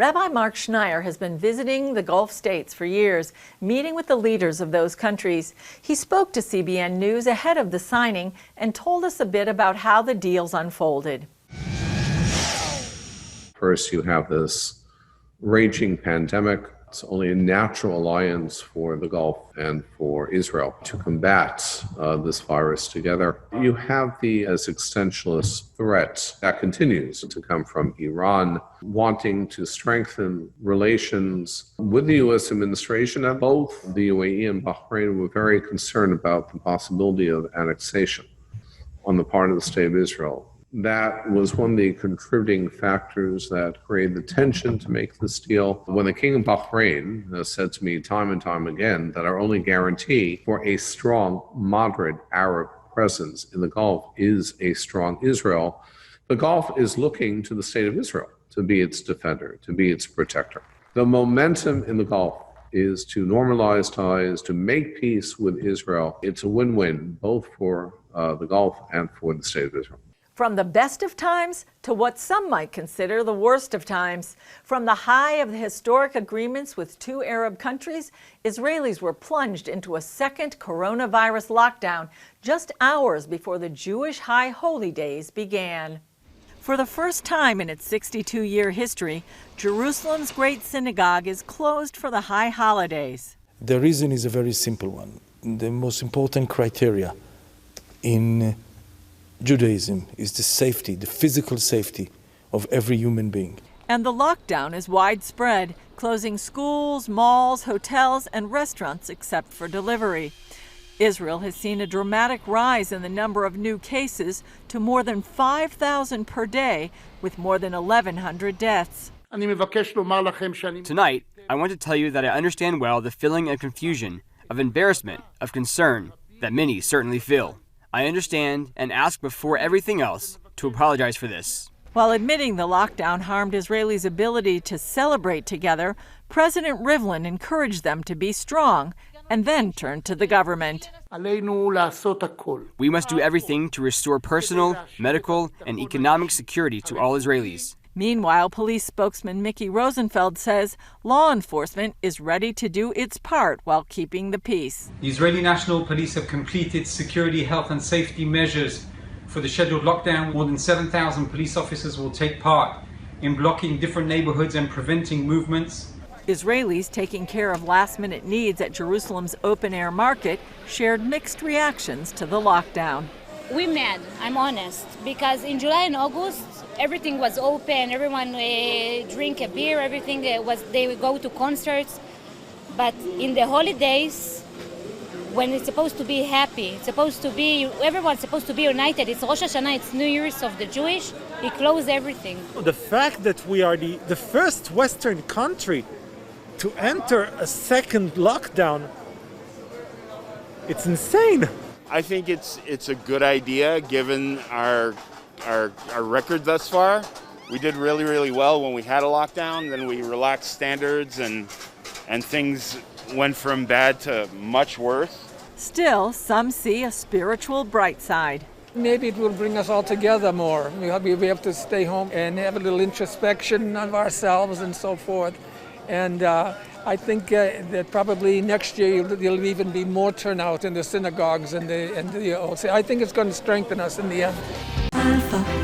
Rabbi Marc Schneier has been visiting the Gulf states for years, meeting with the leaders of those countries. He spoke to CBN News ahead of the signing and told us a bit about how the deals unfolded. First, you have this raging pandemic. It's only a natural alliance for the Gulf and for Israel to combat this virus together. You have the existentialist threat that continues to come from Iran, wanting to strengthen relations with the U.S. administration, and both the UAE and Bahrain were very concerned about the possibility of annexation on the part of the State of Israel. That was one of the contributing factors that created the tension to make this deal. When the King of Bahrain said to me time and time again that our only guarantee for a strong, moderate Arab presence in the Gulf is a strong Israel, the Gulf is looking to the State of Israel to be its defender, to be its protector. The momentum in the Gulf is to normalize ties, to make peace with Israel. It's a win-win, both for the Gulf and for the State of Israel. From the best of times to what some might consider the worst of times. From the high of the historic agreements with two Arab countries, Israelis were plunged into a second coronavirus lockdown just hours before the Jewish High Holy Days began. For the first time in its 62-year history, Jerusalem's Great Synagogue is closed for the high holidays. The reason is a very simple one. The most important criteria in Judaism is the safety, the physical safety of every human being. And the lockdown is widespread, closing schools, malls, hotels, and restaurants except for delivery. Israel has seen a dramatic rise in the number of new cases to more than 5,000 per day, with more than 1,100 deaths. Tonight, I want to tell you that I understand well the feeling of confusion, of embarrassment, of concern that many certainly feel. I understand and ask before everything else to apologize for this. While admitting the lockdown harmed Israelis' ability to celebrate together, President Rivlin encouraged them to be strong and then turned to the government. We must do everything to restore personal, medical, and economic security to all Israelis. Meanwhile, police spokesman Mickey Rosenfeld says law enforcement is ready to do its part while keeping the peace. The Israeli National Police have completed security, health and safety measures for the scheduled lockdown. More than 7,000 police officers will take part in blocking different neighborhoods and preventing movements. Israelis taking care of last-minute needs at Jerusalem's open-air market shared mixed reactions to the lockdown. We're mad, I'm honest, because in July and August, everything was open, everyone drink a beer, everything was, they would go to concerts. But in the holidays, when it's supposed to be happy, it's supposed to be, everyone's supposed to be united. It's Rosh Hashanah, it's New Year's of the Jewish, he closed everything. The fact that we are the first Western country to enter a second lockdown, it's insane. I think it's a good idea given our record thus far. We did really, really well when we had a lockdown. Then we relaxed standards and things went from bad to much worse. Still, some see a spiritual bright side. Maybe it will bring us all together more. We'll be able to stay home and have a little introspection of ourselves and so forth. And I think that probably next year there'll even be more turnout in the synagogues and I think it's going to strengthen us in the end. Alpha.